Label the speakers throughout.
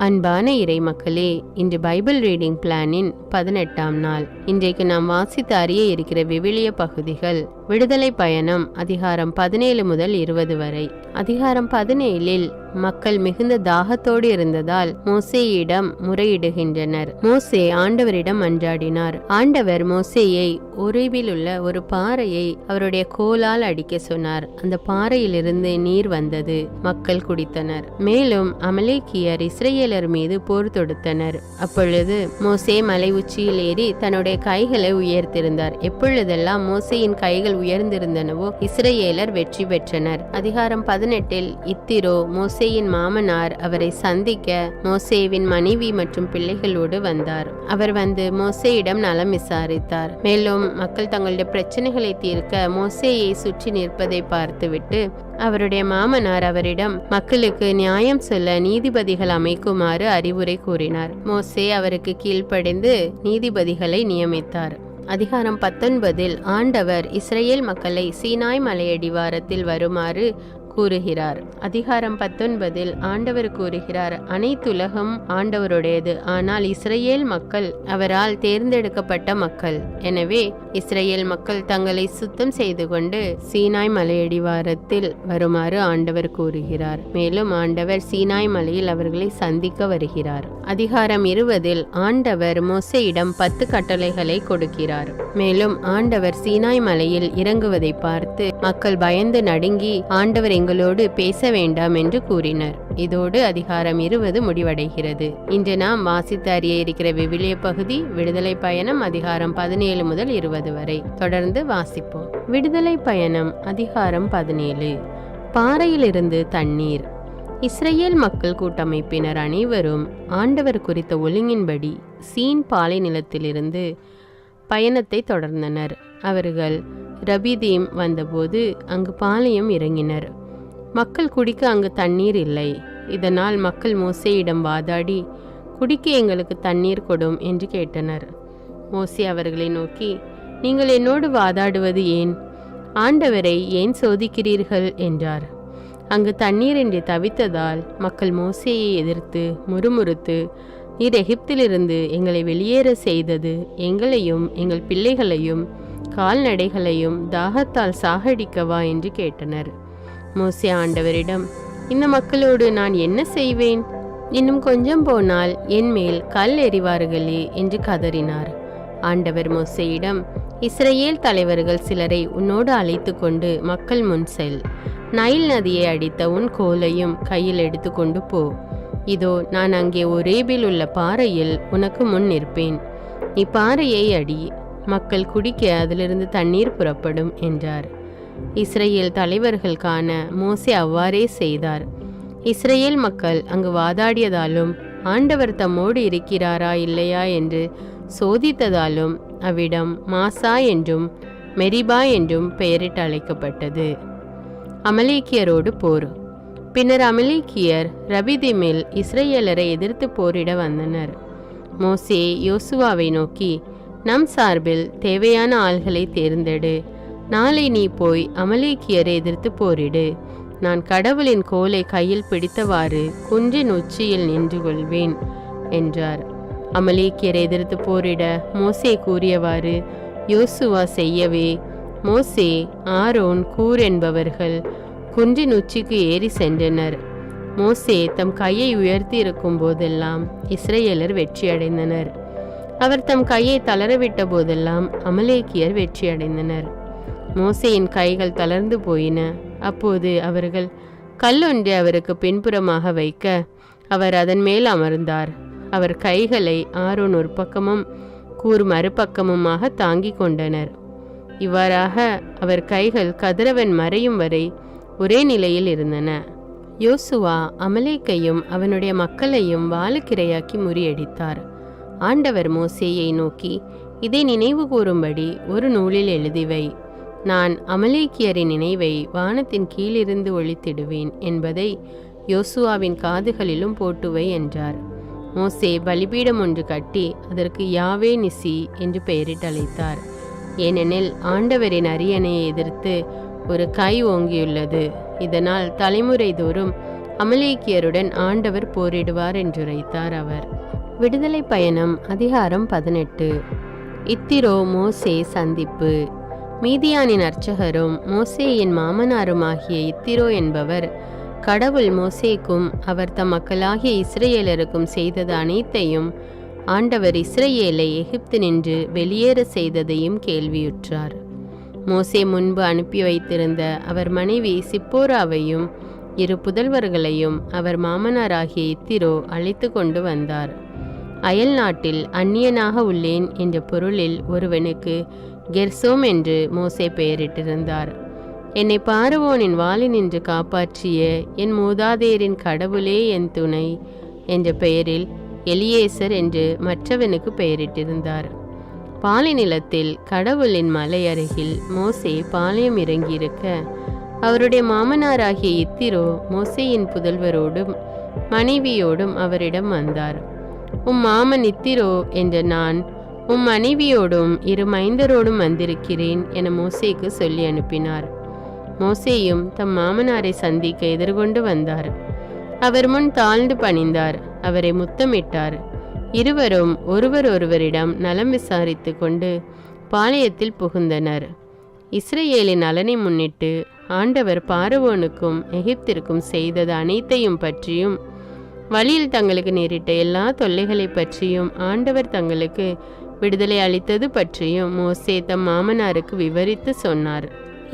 Speaker 1: அன்பான இறை மக்களே, இன்று பைபிள் ரீடிங் பிளானின் 18ஆம் நாள். இன்றைக்கு நாம் வாசித்து அறிய இருக்கிற விவிலிய பகுதிகள் விடுதலை பயணம் அதிகாரம் 17 முதல் 20 வரை. அதிகாரம் 17இல் மக்கள் மிகுந்த தாகத்தோடு இருந்ததால் மோசேயிடம் முறையிடுகின்றனர். மோசே ஆண்டவரிடம் மன்றாடினார். ஆண்டவர் மோசேயை ஒரேபில் உள்ள ஒரு பாறையை அவருடைய கோலால் அடிக்க சொன்னார். அந்த பாறையிலிருந்து நீர் வந்தது. மக்கள் குடித்தனர். மேலும் அமலேக்கியர் இஸ்ரேலர் மீது போர் தொடுத்தனர். அப்பொழுது மோசே மலை உச்சியில் ஏறி தன்னுடைய கைகளை உயர்த்திருந்தார். எப்பொழுதெல்லாம் மோசேயின் கைகள் உயர்ந்திருந்தனவோ இஸ்ரேலர் வெற்றி பெற்றனர். அதிகாரம் 18இல் இத்திரோ மோசேயின் மாமனார் அவரை சந்திக்க மோசேவின் மனைவி மற்றும் பிள்ளைகளோடு வந்தார். அவர் வந்து மோசேயிடம் நலம் விசாரித்தார். மேலும் மக்கள் தங்களுடைய பிரச்சனைகளை தீர்க்க மோசேயை சுற்றி நிற்பதை பார்த்துவிட்டு அவருடைய மாமனார் அவரிடம் மக்களுக்கு நியாயம் சொல்ல நீதிபதிகள் அமைக்குமாறு அறிவுரை கூறினார். மோசே அவருக்கு கீழ்ப்படிந்து நீதிபதிகளை நியமித்தார். அதிகாரம் 19இல் ஆண்டவர் இஸ்ரேல் மக்களை சீனாய் மலையடிவாரத்தில் வருமாறு கூறுகிறார். அதிகாரம் 19இல் ஆண்டவர் கூறுகிறார், அனைத்துலகம் ஆண்டவருடையது, ஆனால் இஸ்ரேல் மக்கள் அவரால் தேர்ந்தெடுக்கப்பட்ட மக்கள். எனவே இஸ்ரேல் மக்கள் தங்களை சுத்தம் செய்து கொண்டு சீனாய் மலையடிவாரத்தில் வருமாறு ஆண்டவர் கூறுகிறார். மேலும் ஆண்டவர் சீனாய் மலையில் அவர்களை சந்திக்க வருகிறார். அதிகாரம் 20இல் ஆண்டவர் மோசேயிடம் 10 கட்டளைகளை கொடுக்கிறார். மேலும் ஆண்டவர் சீனாய் மலையில் இறங்குவதை பார்த்து மக்கள் பயந்து நடுங்கி ஆண்டவர் எங்களோடு பேச வேண்டாம் என்று கூறினர். இதோடு அதிகாரம் 20 முடிவடைகிறது. இன்று நாம் வாசித்து அறிய இருக்கிற விவிலிய பகுதி விடுதலை பயணம் அதிகாரம் 17 முதல் 20 வரை. தொடர்ந்து வாசிப்போம். விடுதலை பயணம் அதிகாரம் 17. பாறையிலிருந்து தண்ணீர். இஸ்ரேல் மக்கள் கூட்டமைப்பினர் அனைவரும் ஆண்டவர் குறித்த ஒழுங்கின்படி சீன் பாலை நிலத்திலிருந்து பயணத்தை தொடர்ந்தனர். அவர்கள் ரபிதீம் வந்தபோது அங்கு பாளையம் இறங்கினர். மக்கள் குடிக்க அங்கு தண்ணீர் இல்லை. இதனால் மக்கள் மோசேயிடம் வாதாடி, குடிக்க எங்களுக்கு தண்ணீர் கொடும் என்று கேட்டனர். மோசே அவர்களை நோக்கி, நீங்கள் என்னோடு வாதாடுவது ஏன்? ஆண்டவரை ஏன் சோதிக்கிறீர்கள் என்றார். அங்கு தண்ணீரின்றி தவித்ததால் மக்கள் மோசேயை எதிர்த்து முறுமுறுத்து, நீர் எகிப்திலிருந்து எங்களை வெளியேற செய்தது எங்களையும் எங்கள் பிள்ளைகளையும் கால்நடைகளையும் தாகத்தால் சாகடிக்கவா என்று கேட்டனர். மோசே ஆண்டவரிடம், இந்த மக்களோடு நான் என்ன செய்வேன்? இன்னும் கொஞ்சம் போனால் என் மேல் கல் எறிவார்களே என்று கதறினார். ஆண்டவர் மோசேயிடம், இஸ்ரேல் தலைவர்கள் சிலரை உன்னோடு அழைத்து கொண்டு மக்கள் முன் செல். நைல் நதியை அடித்த உன் கோலையும் கையில் எடுத்து கொண்டு போ. இதோ நான் அங்கே ஒரேபில் உள்ள பாறையில் உனக்கு முன் நிற்பேன். நீ பாறையை அடி, மக்கள் குடிக்க அதிலிருந்து தண்ணீர் புறப்படும் என்றார். இஸ்ரேல் தலைவர்கள் காண மோசே அவ்வாறே செய்தார். இஸ்ரேல் மக்கள் அங்கு வாதாடியதாலும் ஆண்டவர் தம்மோடு இருக்கிறாரா இல்லையா என்று சோதித்ததாலும் அவ்விடம் மாசா என்றும் மெரிபா என்றும் பெயரிட்டு அழைக்கப்பட்டது. அமலேக்கியரோடு போர். பின்னர் அமலேக்கியர் ரபிதீமில் இஸ்ரேலரை எதிர்த்து போரிட வந்தனர். மோசே யோசுவாவை நோக்கி, நம் சார்பில் தேவையான ஆள்களை தேர்ந்தெடு. நாளை நீ போய் அமலேக்கியரை எதிர்த்து போரிடு. நான் கடவுளின் கோலை கையில் பிடித்தவாறு குன்றின் உச்சியில் நின்று கொள்வேன் என்றார். அமலேக்கியரை எதிர்த்து போரிட மோசே கூறியவாறு யோசுவா செய்யவே மோசே, ஆரோன், கூர் என்பவர்கள் குன்றின் உச்சிக்கு ஏறி சென்றனர். மோசே தம் கையை உயர்த்தி இருக்கும் போதெல்லாம் இஸ்ரேலர் வெற்றியடைந்தனர். அவர் தம் கையை தளரவிட்ட போதெல்லாம் அமலேக்கியர் வெற்றியடைந்தனர். மோசேயின் கைகள் தளர்ந்து போயின. அப்போது அவர்கள் கல்லொன்றை அவருக்கு பின்புறமாக வைக்க அவர் அதன் மேல் அமர்ந்தார். அவர் கைகளை ஆரோன் ஒரு பக்கமும் கூர் மறுபக்கமுமாக தாங்கிக் கொண்டனர். இவ்வாறாக அவர் கைகள் கதிரவன் மறையும் வரை ஒரே நிலையில் இருந்தன. யோசுவா அமலேக்கையும் அவனுடைய மக்களையும் வாளுக்கிரையாக்கி முறியடித்தார். ஆண்டவர் மோசேயை நோக்கி, இதை நினைவு கூறும்படி ஒரு நூலில் எழுதிவை. நான் அமலேக்கியரின் நினைவை வானத்தின் கீழிருந்து ஒழித்திடுவேன் என்பதை யோசுவாவின் காதுகளிலும் போட்டுவை என்றார். மோசே பலிபீடம் ஒன்று கட்டி அதற்கு யாவே நிசி என்று பெயரிட்டு அழைத்தார். ஏனெனில் ஆண்டவரின் அரியணையை எதிர்த்து ஒரு கை ஓங்கியுள்ளது. இதனால் தலைமுறை தோறும் அமலேக்கியருடன் ஆண்டவர் போரிடுவார் என்றுரைத்தார் அவர். விடுதலை பயணம் அதிகாரம் 18. இத்திரோ மோசே சந்திப்பு. மீதியானின் அர்ச்சகரும் மோசேயின் மாமனாருமாகிய இத்திரோ என்பவர் கடவுள் மோசேக்கும் அவர் தம் மக்களாகிய இஸ்ரேலருக்கும் செய்தது அனைத்தையும், ஆண்டவர் இஸ்ரேலை எகிப்து நின்று வெளியேற செய்ததையும் கேள்வியுற்றார். மோசே முன்பு அனுப்பி வைத்திருந்த அவர் மனைவி சிப்போராவையும் 2 புதல்வர்களையும் அவர் மாமனாராகிய இத்திரோ அழைத்து கொண்டு வந்தார். அயல் நாட்டில் அந்நியனாக உள்ளேன் என்ற பொருளில் ஒருவனுக்கு கெர்சோம் என்று மோசே பெயரிட்டிருந்தார். என்னை பார்வோனின் வாளினின்று காப்பாற்றிய என் மூதாதையரின் கடவுளே என் துணை என்ற பெயரில் எலியேசர் என்று மற்றவனுக்கு பெயரிட்டிருந்தார். பாலை நிலத்தில் கடவுளின் மலை அருகில் மோசே பாளையம் இறங்கியிருக்க, அவருடைய மாமனாராகிய இத்திரோ மோசேயின் புதல்வரோடும் மனைவியோடும் அவரிடம் வந்தார். உம் மாமன் இத்திரோ என்ற நான் உம் மனைவியோடும் 2 மைந்தரோடும் வந்திருக்கிறேன் என மோசேக்கு சொல்லி அனுப்பினார். மோசேயும் தம் மாமனாரை சந்திக்க எதிர்கொண்டு வந்தார். அவர் முன் தாழ்ந்து பணிந்தார். அவரை முத்தமிட்டார். இருவரும் ஒருவரிடம் நலம் விசாரித்து கொண்டு பாளையத்தில் புகுந்தனர். இஸ்ரேலின் நலனை முன்னிட்டு ஆண்டவர் பார்வோனுக்கும் எகிப்திற்கும் செய்தது அனைத்தையும் பற்றியும், வழியில் தங்களுக்கு நேரிட்ட எல்லா தொல்லைகளை பற்றியும், ஆண்டவர் தங்களுக்கு விடுதலை அளித்தது பற்றியும் மோசே தம் மாமனாருக்கு விவரித்து சொன்னார்.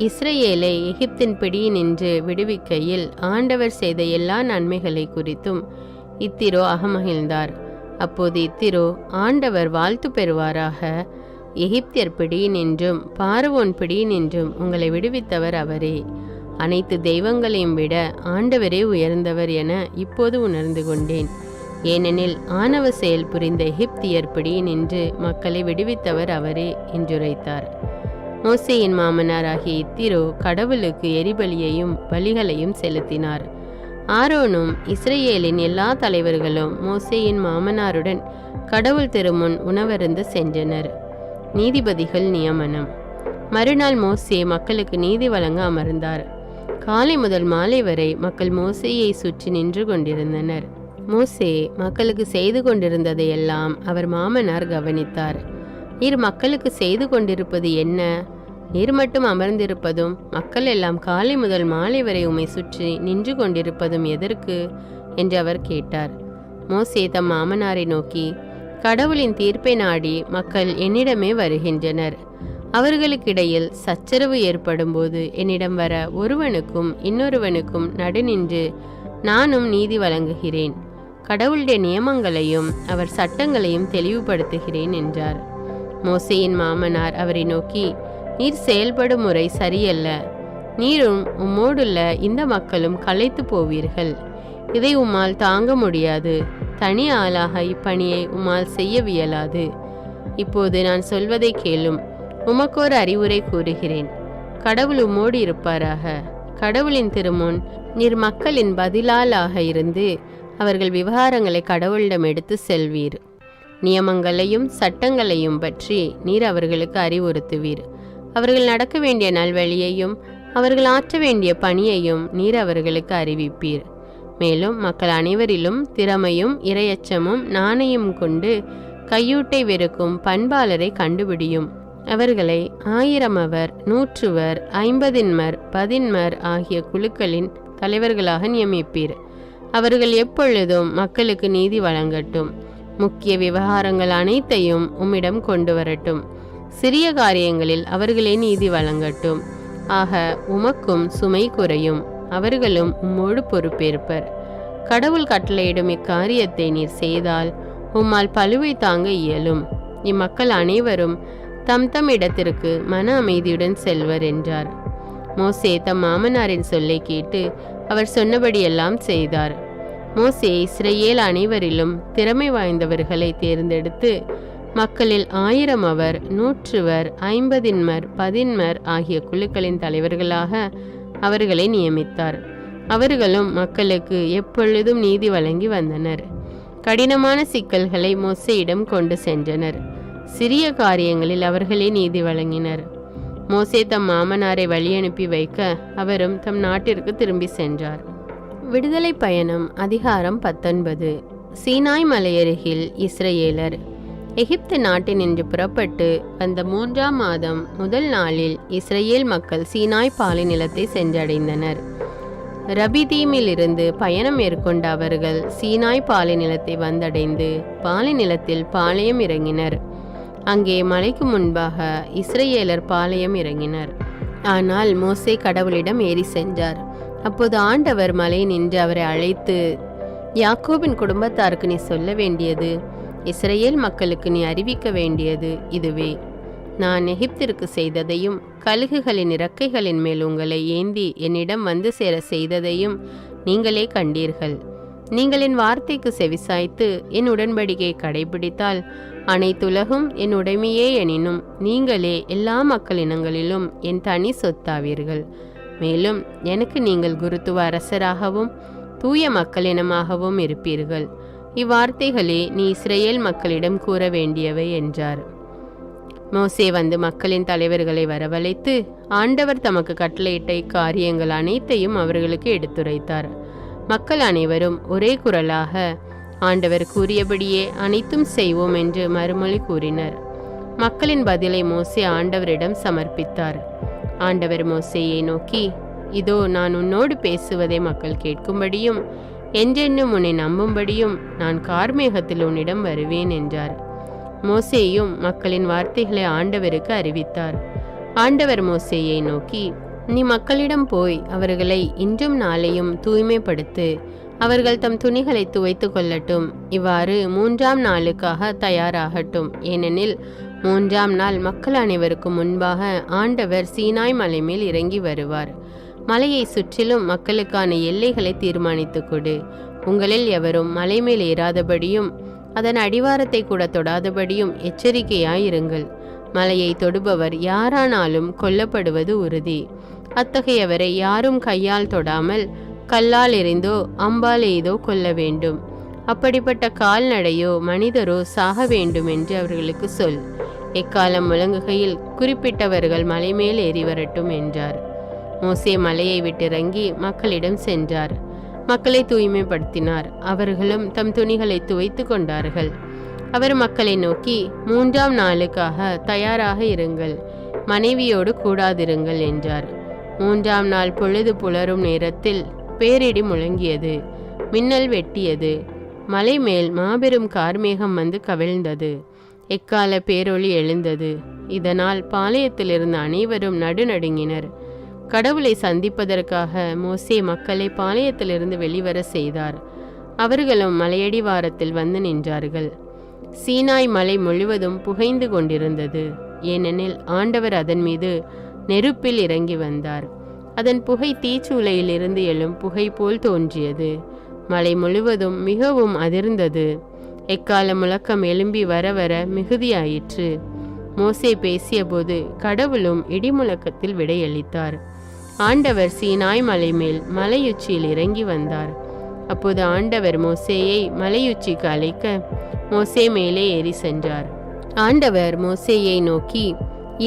Speaker 1: இஸ்ரேலை எகிப்தின் பிடியினின்று விடுவிக்கையில் ஆண்டவர் செய்த எல்லா நன்மைகளை குறித்தும் இத்திரோ அகமகிழ்ந்தார். அப்போது இத்திரோ, ஆண்டவர் வாழ்த்து பெறுவாராக, எகிப்தியர் பிடியினின்றும் பார்வோன் பிடியினின்றும் உங்களை விடுவித்தவர் அவரே. அனைத்து தெய்வங்களையும் விட ஆண்டவரே உயர்ந்தவர் என இப்போது உணர்ந்து கொண்டேன். ஏனெனில் ஆணவ செயல் புரிந்த எகிப்தியர் பிடியினின்று மக்களை விடுவித்தவர் அவரே என்றுரைத்தார். மோசேயின் மாமனாராகிய இத்திரோ கடவுளுக்கு எரிபலியையும் பலிகளையும் செலுத்தினார். ஆரோனும் இஸ்ரேலின் எல்லா தலைவர்களும் மோசேயின் மாமனாருடன் கடவுள் திருமுன் உணவருந்து சென்றனர். நீதிபதிகள் நியமனம். மறுநாள் மோசே மக்களுக்கு நீதி வழங்க அமர்ந்தார். காலை முதல் மாலை வரை மக்கள் மோசேயை சுற்றி நின்று கொண்டிருந்தனர். மோசே மக்களுக்கு செய்து கொண்டிருந்ததையெல்லாம் அவர் மாமனார் கவனித்தார். நீர் மக்களுக்கு செய்து கொண்டிருப்பது என்ன? நீர் மட்டும் அமர்ந்திருப்பதும் மக்கள் எல்லாம் காலை முதல் மாலை வரை உம்மை சுற்றி நின்று கொண்டிருப்பதும் எதற்கு என்று அவர் கேட்டார். மோசே தம் மாமனாரை நோக்கி, கடவுளின் தீர்ப்பை நாடி மக்கள் என்னிடமே வருகின்றனர். அவர்களுக்கிடையில் சச்சரவு ஏற்படும் போது என்னிடம் வர ஒருவனுக்கும் இன்னொருவனுக்கும் நடுநின்று நானும் நீதி வழங்குகிறேன். கடவுளுடைய நியமங்களையும் அவர் சட்டங்களையும் தெளிவுபடுத்துகிறேன் என்றார். மோசேயின் மாமனார் அவரை நோக்கி, நீர் செயல்படும் முறை சரியல்ல. நீரும் உம்மோடுள்ள இந்த மக்களும் களைத்து போவீர்கள். இதை உம்மால் தாங்க முடியாது. தனி ஆளாக இப்பணியை உம்மால் செய்யவியலாது. இப்போது நான் சொல்வதை கேளும். உமக்கோர் அறிவுரை கூறுகிறேன். கடவுள் உம்மோடு இருப்பாராக. கடவுளின் திருமுன் நீர் மக்களின் பதிலாளாக இருந்து அவர்கள் விவகாரங்களை கடவுளிடம் எடுத்து செல்வீர். நியமங்களையும் சட்டங்களையும் பற்றி நீர் அவர்களுக்கு அறிவுறுத்துவீர். அவர்கள் நடக்க வேண்டிய நல்வழியையும் அவர்கள் ஆற்ற வேண்டிய பணியையும் நீர் அவர்களுக்கு அறிவிப்பீர். மேலும் மக்கள் அனைவரிலும் திறமையும் இரையச்சமும் நாணயம் கொண்டு கையூட்டை வெறுக்கும் பண்பாளரை கண்டுபிடியும். அவர்களை 1000 அவர், 100 50 10 ஆகிய குழுக்களின் தலைவர்களாக நியமிப்பீர். அவர்கள் எப்பொழுதும் மக்களுக்கு நீதி வழங்கட்டும். முக்கிய விவகாரங்கள் அனைத்தையும் உம்மிடம் கொண்டு வரட்டும். சிறிய காரியங்களில் அவர்களே நீதி வழங்கட்டும். ஆக உமக்கும் சுமை குறையும். அவர்களும் உம்மோடு பொறுப்பேற்பர். கடவுள் கட்டளையிடும் இக்காரியத்தை நீர் செய்தால் உம்மால் பழுவை தாங்க இயலும். இம்மக்கள் அனைவரும் தம் தம் இடத்திற்கு மன அமைதியுடன் செல்வர் என்றார். மோசே தம் மாமனாரின் சொல்லை கேட்டு அவர் சொன்னபடியெல்லாம் செய்தார். மோசே இஸ்ரேல் அனைவரிலும் திறமை வாய்ந்தவர்களை தேர்ந்தெடுத்து மக்களில் 1000 அவர், 100 50 10 ஆகிய குழுக்களின் தலைவர்களாக அவர்களை நியமித்தார். அவர்களும் மக்களுக்கு எப்பொழுதும் நீதி வழங்கி வந்தனர். கடினமான சிக்கல்களை மோசேயிடம் கொண்டு சென்றனர். சிறிய காரியங்களில் அவர்களே நீதி வழங்கினர். மோசே தம் மாமனாரை வழி அனுப்பி வைக்க அவரும் தம் நாட்டிற்கு திரும்பி சென்றார். விடுதலை பயணம் அதிகாரம் 19. சீனாய் மலையருகில் இஸ்ரவேலர். எகிப்து நாட்டினின்று புறப்பட்டு வந்த 3ஆம் மாதம் முதல் நாளில் இஸ்ரவேல் மக்கள் சீனாய் பாலைநிலத்தை சென்றடைந்தனர். ரபிதீமிலிருந்து பயணம் மேற்கொண்ட அவர்கள் சீனாய் பாலைநிலத்தை வந்தடைந்து பாலைநிலத்தில் பாளையம் இறங்கினர். அங்கே மலைக்கு முன்பாக இஸ்ரவேலர் பாளையம் இறங்கினர். ஆனால் மோசே கடவுளிடம் ஏறி சென்றார். அப்போது ஆண்டவர் மலை நின்று அவரை அழைத்து, யாக்கோபின் குடும்பத்தாருக்கு நீ சொல்ல வேண்டியது, இஸ்ரவேல் மக்களுக்கு நீ அறிவிக்க வேண்டியது இதுவே. நான் எகிப்திற்கு செய்ததையும் கழுகுகளின் இறக்கைகளின் மேல் உங்களை ஏந்தி என்னிடம் வந்து சேர செய்ததையும் நீங்களே கண்டீர்கள். நீங்கள் என் வார்த்தைக்கு செவிசாய்த்து என் உடன்படிக்கையை கடைபிடித்தால் அனைத்துலகும் என் உடைமையே எனினும் நீங்களே எல்லா மக்களினங்களிலும் என் தனி சொத்தாவீர்கள். மேலும் எனக்கு நீங்கள் குருத்துவ அரசராகவும் தூய மக்களினமாகவும் இருப்பீர்கள். இவ்வார்த்தைகளே நீ இஸ்ரவேல் மக்களிடம் கூற வேண்டியவை என்றார். மோசே வந்து மக்களின் தலைவர்களை வரவழைத்து ஆண்டவர் தமக்கு கட்டளையிட்ட காரியங்கள் அனைத்தையும் அவர்களுக்கு எடுத்துரைத்தார். மக்கள் அனைவரும் ஒரே குரலாக ஆண்டவர் கூறியபடியே அனைத்தும் செய்வோம் என்று மறுமொழி கூறினர். மக்களின் பதிலை மோசே ஆண்டவரிடம் சமர்ப்பித்தார். ஆண்டவர் மோசேயை நோக்கி, இதோ நான் உன்னோடு பேசுவதை மக்கள் கேட்கும்படியும் என்றென்னும் உன்னை நம்பும்படியும் நான் கார்மேகத்தில் உன்னிடம் வருவேன் என்றார். மோசேயும் மக்களின் வார்த்தைகளை ஆண்டவருக்கு அறிவித்தார். ஆண்டவர் மோசேயை நோக்கி, நீ மக்களிடம் போய் அவர்களை இன்றும் நாளையும் தூய்மைப்படுத்து, அவர்கள் தம் துணிகளை துவைத்து கொள்ளட்டும். இவ்வாறு 3ஆம் நாளுக்காக தயாராகட்டும். ஏனெனில் 3ஆம் நாள் மக்கள் அனைவருக்கும் முன்பாக ஆண்டவர் சீனாய் மலை மேல் இறங்கி வருவார். மலையை சுற்றிலும் மக்களுக்கான எல்லைகளை தீர்மானித்து கொடு. உங்களில் எவரும் மலை மேல் ஏறாதபடியும் அதன் அடிவாரத்தை கூட தொடாதபடியும் எச்சரிக்கையாயிருங்கள். மலையை தொடுபவர் யாரானாலும் கொல்லப்படுவது உறுதி. அத்தகையவரை யாரும் கையால் தொடாமல் கல்லால் எறிந்தோ அம்பால் எய்தோ கொல்ல வேண்டும். அப்படிப்பட்ட கால்நடையோ மனிதரோ சாக வேண்டும் என்று அவர்களுக்கு சொல். எக்காலம் முழங்குகையில் குறிப்பிட்டவர்கள் மலை மேல் ஏறி வரட்டும் என்றார். மோசே மலையை விட்டிறங்கி மக்களிடம் சென்றார். மக்களை தூய்மைப்படுத்தினார். அவர்களும் தம் துணிகளை துவைத்து கொண்டார்கள். அவர் மக்களை நோக்கி, 3ஆம் நாளுக்காக தயாராக இருங்கள், மனைவியோடு கூடாதிருங்கள் என்றார். 3ஆம் நாள் பொழுது புலரும் நேரத்தில் பேரிடி முழங்கியது, மின்னல் வெட்டியது, மலை மேல் மாபெரும் கார்மேகம் வந்து கவிழ்ந்தது, எக்கால பேரொளி எழுந்தது. இதனால் பாளையத்திலிருந்து அனைவரும் நடுநடுங்கினர். கடவுளை சந்திப்பதற்காக மோசே மக்களை பாளையத்திலிருந்து வெளிவர செய்தார். அவர்களும் மலையடிவாரத்தில் வந்து நின்றார்கள். சீனாய் மலை முழுவதும் புகைந்து கொண்டிருந்தது. ஏனெனில் ஆண்டவர் அதன் மீது நெருப்பில் இறங்கி வந்தார். அதன் புகை தீச்சூளையிலிருந்து எழும் புகை போல் தோன்றியது. மலை முழுவதும் மிகவும் அதிர்ந்தது. எக்கால முழக்கம் எழும்பி வர வர மிகுதியாயிற்று. மோசே பேசிய போது கடவுளும் இடிமுழக்கத்தில் விடையளித்தார். ஆண்டவர் சீனாய் மலை மேல் மலையுச்சியில் இறங்கி வந்தார். அப்போது ஆண்டவர் மோசேயை மலையுச்சிக்கு அழைக்க மோசே மேலே ஏறி சென்றார். ஆண்டவர் மோசேயை நோக்கி,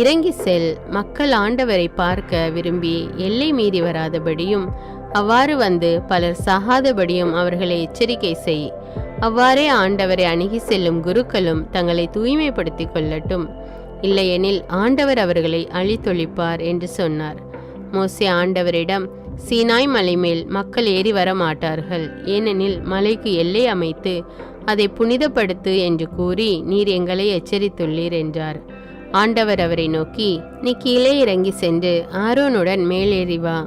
Speaker 1: இறங்கி செல், மக்கள் ஆண்டவரை பார்க்க விரும்பி எல்லை மீறி வராதபடியும் அவ்வாறு வந்து பலர் சாகாதபடியும் அவர்களை எச்சரிக்கை செய். அவ்வாறே ஆண்டவரை அணுகி செல்லும் குருக்களும் தங்களை தூய்மைப்படுத்தி கொள்ளட்டும், இல்லையெனில் ஆண்டவர் அவர்களை அழித்தொழிப்பார் என்று சொன்னார். மோசே ஆண்டவரிடம், சீனாய் மலை மேல் மக்கள் ஏறி வர மாட்டார்கள், ஏனெனில் மலைக்கு எல்லை அமைத்து அதை புனிதப்படுத்து என்று கூறி நீர் எங்களை எச்சரித்துள்ளீர் என்றார். ஆண்டவர் அவரை நோக்கி, நீ கீழே இறங்கி சென்று ஆரோனுடன் மேலேறி வா.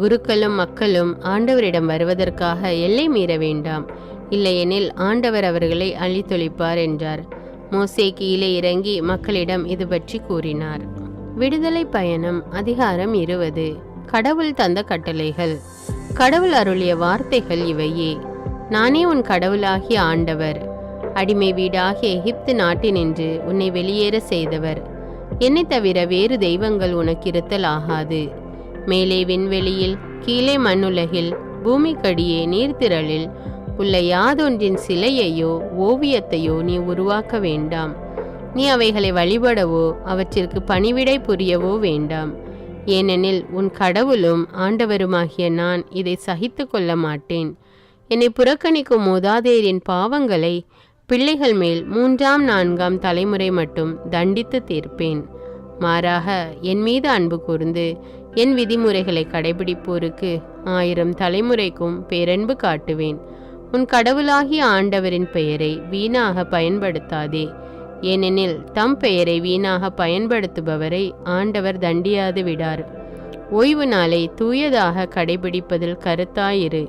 Speaker 1: குருக்களும் மக்களும் ஆண்டவரிடம் வருவதற்காக எல்லை மீற வேண்டாம், இல்லையெனில் ஆண்டவர் அவர்களை அழித்தொழிப்பார் என்றார். மோசே கீழே இறங்கி மக்களிடம் இது பற்றி கூறினார். விடுதலை பயணம் அதிகாரம் 20. கடவுள் தந்த கட்டளைகள். கடவுள் அருளிய வார்த்தைகள் இவையே. நானே உன் கடவுளாகிய ஆண்டவர், அடிமை வீடாகிய எகிப்து நாட்டினின்று உன்னை வெளியேற செய்தவர். என்னை தவிர வேறு தெய்வங்கள் உனக்கு இருத்தல் ஆகாது. மேலே விண்வெளியில், கீழே மண்ணுலகில், பூமிக்கடியே நீர்த்திரளில் உள்ள யாதொன்றின் சிலையையோ ஓவியத்தையோ நீ உருவாக்க வேண்டாம். நீ அவைகளை வழிபடவோ அவற்றிற்கு பணிவிடை புரியவோ வேண்டாம். ஏனெனில் உன் கடவுளும் ஆண்டவருமாகிய நான் இதை சகித்து கொள்ள மாட்டேன். என்னை புறக்கணிக்கும் மூதாதையரின் பாவங்களை பிள்ளைகள் மேல் 3ஆம் 4ஆம் தலைமுறை மட்டும் தண்டித்து தீர்ப்பேன். மாறாக என் மீது அன்பு கூர்ந்து என் விதிமுறைகளை கடைபிடிப்போருக்கு 1000 தலைமுறைக்கும் பேரன்பு காட்டுவேன். உன் கடவுளாகிய ஆண்டவரின் பெயரை வீணாக பயன்படுத்தாதே. ஏனெனில் தம் பெயரை வீணாக பயன்படுத்துபவரை ஆண்டவர் தண்டியாது விடார். ஓய்வு நாளை தூயதாக கடைபிடிப்பதில் கருத்தாயிரு.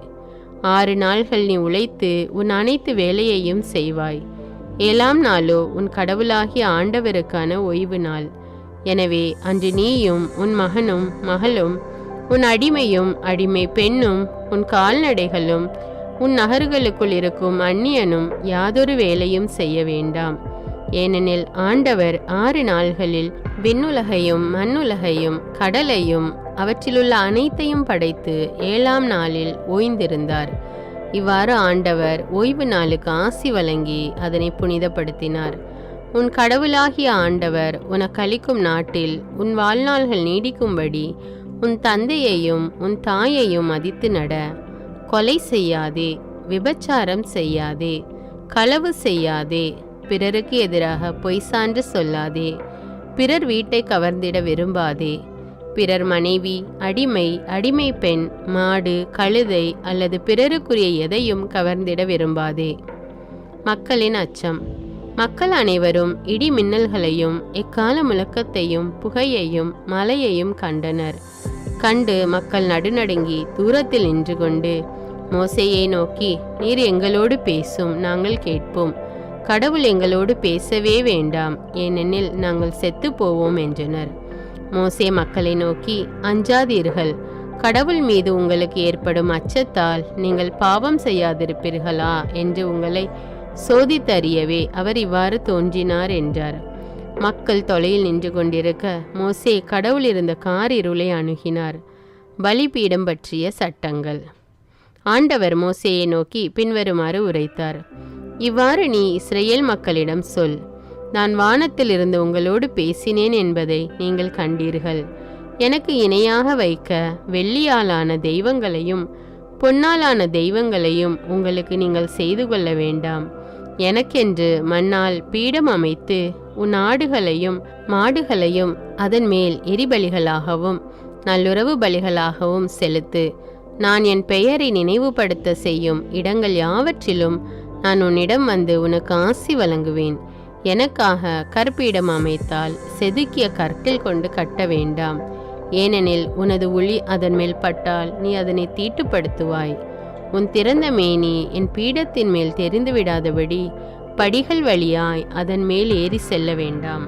Speaker 1: 6 நாள்கள் நீ உழைத்து உன் அனைத்து வேலையையும் செய்வாய். 7ஆம் நாளோ உன் கடவுளாகிய ஆண்டவருக்கான ஓய்வு நாள். எனவே அன்று நீயும் உன் மகனும் மகளும் உன் அடிமையும் அடிமை பெண்ணும் உன் கால்நடைகளும் உன் நகர்களுக்குள் இருக்கும் அந்நியனும் யாதொரு வேலையும் செய்ய வேண்டாம். ஏனெனில் ஆண்டவர் 6 நாள்களில் விண்ணுலகையும் மண்ணுலகையும் கடலையும் அவற்றிலுள்ள அனைத்தையும் படைத்து 7ஆம் நாளில் ஓய்ந்திருந்தார். இவ்வாறு ஆண்டவர் ஓய்வு நாளுக்கு ஆசி வழங்கி அதனை புனிதப்படுத்தினார். உன் கடவுளாகிய ஆண்டவர் உனக்கு அளிக்கும் நாட்டில் உன் வாழ்நாள்கள் நீடிக்கும்படி உன் தந்தையையும் உன் தாயையும் மதித்து நட. கொலை செய்யாதே, விபச்சாரம் செய்யாதே, களவு செய்யாதே, பிறருக்கு எதிராக பொய் சான்று சொல்லாதே, பிறர் வீட்டை கவர்ந்திட விரும்பாதே, பிறர் மனைவி, அடிமை, அடிமை பெண், மாடு, கழுதை அல்லது பிறருக்குரிய எதையும் கவர்ந்திட விரும்பாதே. மக்களின் அச்சம். மக்கள் அனைவரும் இடி மின்னல்களையும் எக்கால முழக்கத்தையும் புகையையும் மலையையும் கண்டனர். கண்டு மக்கள் நடுநடுங்கி தூரத்தில் நின்று கொண்டு மோசேயை நோக்கி, நீர் எங்களோடு பேசும், நாங்கள் கேட்போம். கடவுள் எங்களோடு பேசவே வேண்டாம், ஏனெனில் நாங்கள் செத்து போவோம் என்றனர். மோசே மக்களை நோக்கி, அஞ்சாதீர்கள். கடவுள் மீது உங்களுக்கு ஏற்படும் அச்சத்தால் நீங்கள் பாவம் செய்யாதிருப்பீர்களா என்று உங்களை சோதித்தறியவே அவர் இவ்வாறு தோன்றினார் என்றார். மக்கள் தொலையில் நின்று கொண்டிருக்க மோசே கடவுள் இருந்த காரிருளை அணுகினார். பலிபீடம் பற்றிய சட்டங்கள். ஆண்டவர் மோசேயை நோக்கி பின்வருமாறு உரைத்தார். இவ்வாறு நீ இஸ்ரேல் மக்களிடம் சொல், நான் வானத்தில் இருந்து உங்களோடு பேசினேன் என்பதை நீங்கள் கண்டீர்கள். எனக்கு இணையாக வைக்க வெள்ளியாலான தெய்வங்களையும் பொன்னாலான தெய்வங்களையும் உங்களுக்கு நீங்கள் செய்து கொள்ள வேண்டாம். எனக்கென்று மண்ணால் பீடம் அமைத்து உன் ஆடுகளையும் மாடுகளையும் அதன் மேல் எரிபலிகளாகவும் நல்லுறவு பலிகளாகவும் செலுத்து. நான் என் பெயரை நினைவுபடுத்த செய்யும் இடங்கள் யாவற்றிலும் நான் உன்னிடம் வந்து உனக்கு ஆசி வழங்குவேன். எனக்காக கற்பீடம் அமைத்தால் செதுக்கிய கற்கள் கொண்டு கட்ட வேண்டாம். ஏனெனில் உனது ஒளி அதன் மேல் பட்டால் நீ அதனை தீட்டுப்படுத்துவாய். உன் திறந்த மேனி என் பீடத்தின் மேல் தெரிந்து விடாதபடி படிகள் வழியாய் அதன் மேல் ஏறி செல்ல வேண்டாம்.